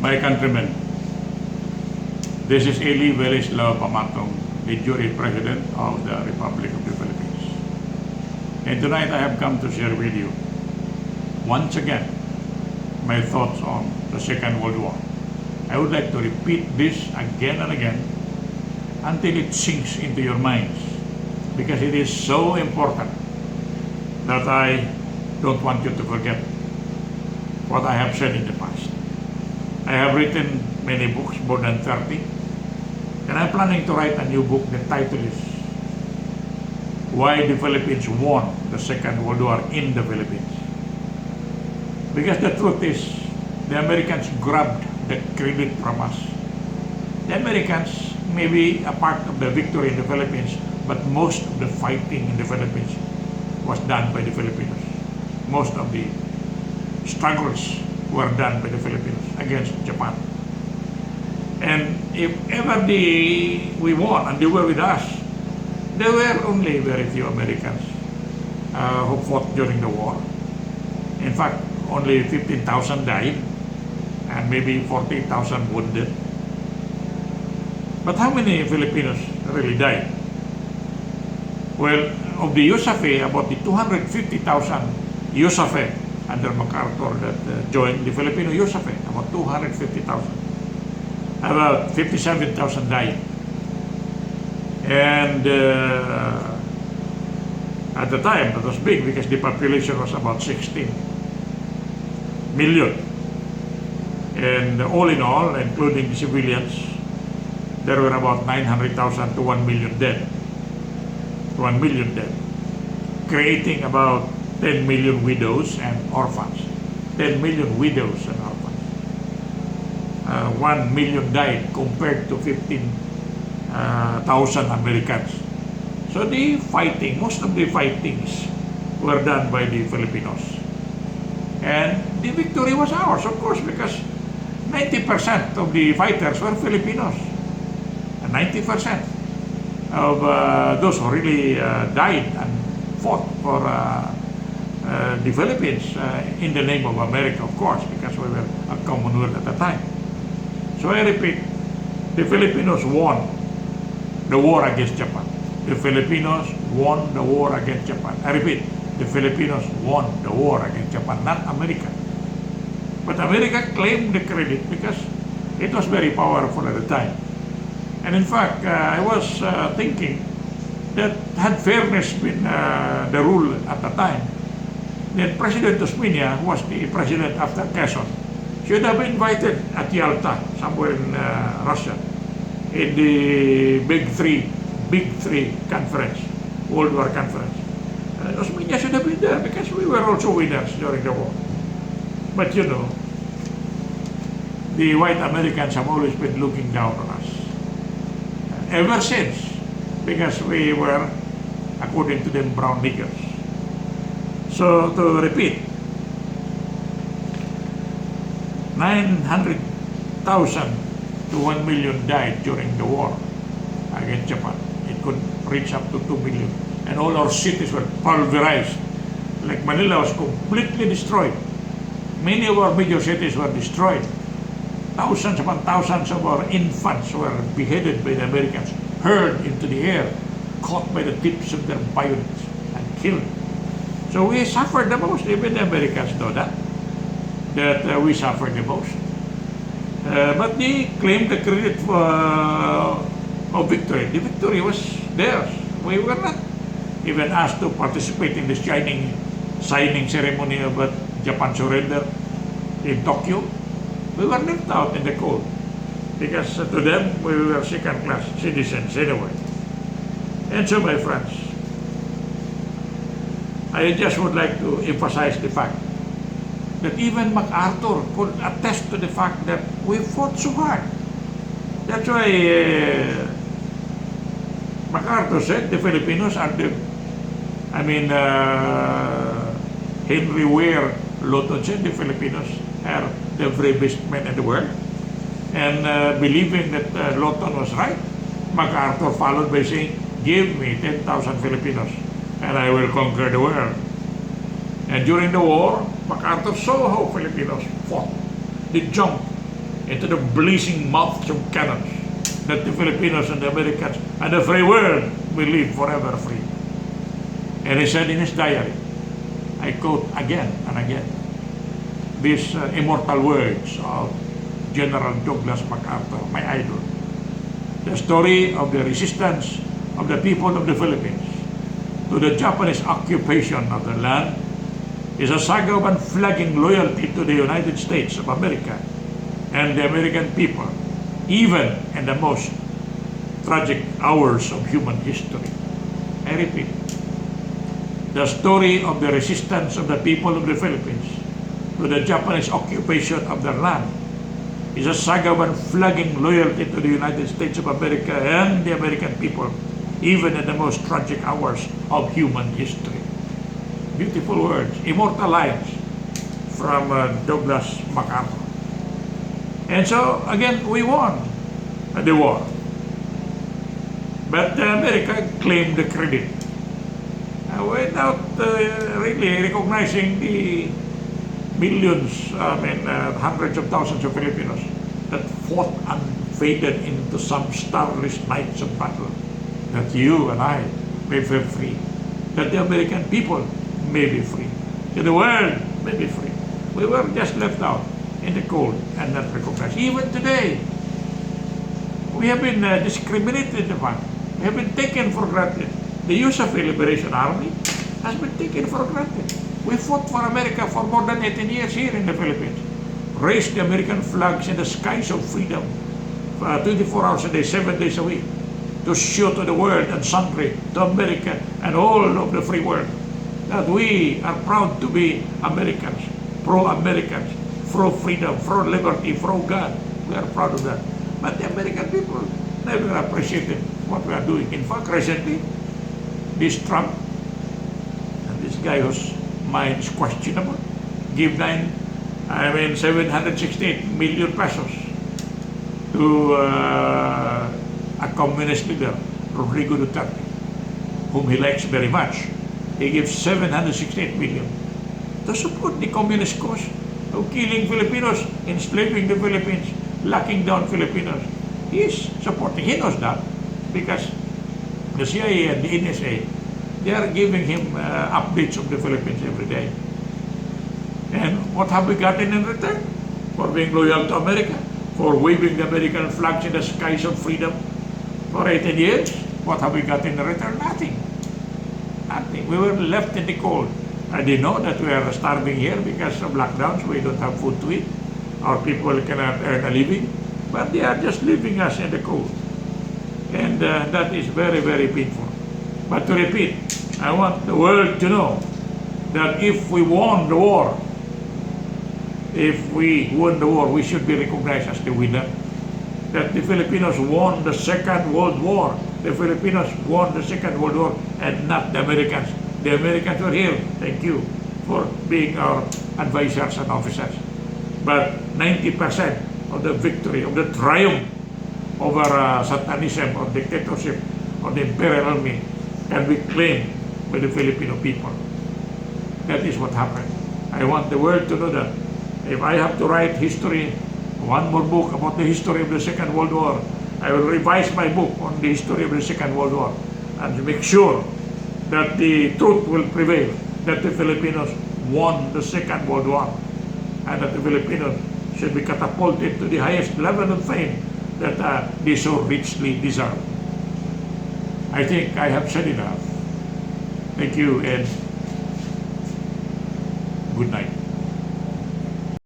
My countrymen, this is Eli Velislao Pamatong, the jury president of the Republic of the Philippines. And tonight I have come to share with you, once again, my thoughts on the Second World War. I would like to repeat this again and again until it sinks into your minds, because it is so important that I don't want you to forget what I have said in the past. I have written many books, more than 30, and I'm planning to write a new book. The title is Why the Philippines Won the Second World War in the Philippines. Because the truth is, the Americans grabbed the credit from us. The Americans may be a part of the victory in the Philippines, but most of the fighting in the Philippines was done by the Filipinos. Most of the struggles were done by the Filipinos against Japan. And if ever we won and they were with us, there were only very few Americans who fought during the war. In fact, only 15,000 died and maybe 40,000 wounded. But how many Filipinos really died? Well, of the USAFE, about the 250,000 USAFE under MacArthur that joined the Filipino USAFE, about 250,000. About 57,000 died. And at the time, that was big because the population was about 16 million. And all in all, including the civilians, there were about 900,000 to 1 million dead. 1 million dead, creating about 10 million widows and orphans. 10 million widows and orphans. 1 million died compared to 15,000 Americans. So the fighting, most of the fightings were done by the Filipinos. And the victory was ours, of course, because 90% of the fighters were Filipinos. And 90% of those who really died and fought for the Philippines in the name of America, of course, because we were a Commonwealth at the time. So I repeat, the Filipinos won the war against Japan. The Filipinos won the war against Japan. I repeat, the Filipinos won the war against Japan, not America. But America claimed the credit because it was very powerful at the time. And in fact, I was thinking that had fairness been the rule at the time, then President Osmeña, who was the president after Quezon, should have been invited at Yalta, somewhere in Russia, in the Big Three conference, World War conference. Osmeña should have been there because we were also winners during the war. But you know, the white Americans have always been looking down on us. Ever since, because we were, according to them, brown niggers. So to repeat, 900,000 to 1 million died during the war against Japan. It could reach up to 2 million. And all our cities were pulverized. Like Manila was completely destroyed. Many of our major cities were destroyed. Thousands upon thousands of our infants were beheaded by the Americans, hurled into the air, caught by the tips of their bayonets, and killed. So we suffered the most. Even the Americans know that we suffered the most. But they claimed the credit of victory. The victory was theirs. We were not even asked to participate in the signing ceremony of Japan surrender in Tokyo. We were left out in the cold because to them we were second-class citizens anyway. And so, my friends, I just would like to emphasize the fact that even MacArthur could attest to the fact that we fought so hard. That's why MacArthur said the Filipinos are Henry Ware Lawton said the Filipinos are the bravest men in the world. And believing that Lawton was right, MacArthur followed by saying, give me 10,000 Filipinos and I will conquer the world. And during the war, MacArthur saw how Filipinos fought. They jumped into the blazing mouths of cannons, that the Filipinos and the Americans and the free world will live forever free. And he said in his diary, I quote again and again, these immortal words of General Douglas MacArthur, my idol. The story of the resistance of the people of the Philippines to the Japanese occupation of the land is a saga of unflagging loyalty to the United States of America and the American people, even in the most tragic hours of human history. I repeat, the story of the resistance of the people of the Philippines to the Japanese occupation of their land is a saga of unflagging loyalty to the United States of America and the American people, even in the most tragic hours of human history. Beautiful words, immortal lines from Douglas MacArthur. And so, again, we won the war. But America claimed the credit without really recognizing the millions, hundreds of thousands of Filipinos that fought and faded into some starless nights of battle, that you and I may be free, that the American people may be free, that the world may be free. We were just left out in the cold and not recognized. Even today, we have been discriminated upon. We have been taken for granted. The use of the Liberation Army has been taken for granted. We fought for America for more than 18 years here in the Philippines. Raised the American flags in the skies of freedom 24 hours a day, 7 days a week, to show to the world and sundry, to America and all of the free world, that we are proud to be Americans, pro-Americans, pro-freedom, pro-liberty, pro-God. We are proud of that. But the American people never appreciated what we are doing. In fact, recently, this Trump and this guy whose mind is questionable give 768 million pesos to a communist leader, Rodrigo Duterte, whom he likes very much. He gives 768 million to support the communist cause of killing Filipinos, enslaving the Philippines, locking down Filipinos. He is supporting. He knows that because the CIA and the NSA, they are giving him updates of the Philippines every day. And what have we gotten in return? For being loyal to America, for waving the American flags in the skies of freedom for 18 years. What have we got in return? Nothing. Nothing. We were left in the cold. I didn't know that we are starving here because of lockdowns. We don't have food to eat. Our people cannot earn a living. But they are just leaving us in the cold. And that is very, very painful. But to repeat, I want the world to know that if we won the war, we should be recognized as the winner. That the Filipinos won the Second World War. The Filipinos won the Second World War and not the Americans. The Americans were here. Thank you for being our advisors and officers. But 90% of the victory, of the triumph over Satanism or dictatorship or the Imperial Army can be claimed by the Filipino people. That is what happened. I want the world to know that if I have to write history, one more book about the history of the Second World War, I will revise my book on the history of the Second World War and make sure that the truth will prevail, that the Filipinos won the Second World War and that the Filipinos should be catapulted to the highest level of fame that they so richly deserve. I think I have said enough. Thank you and good night.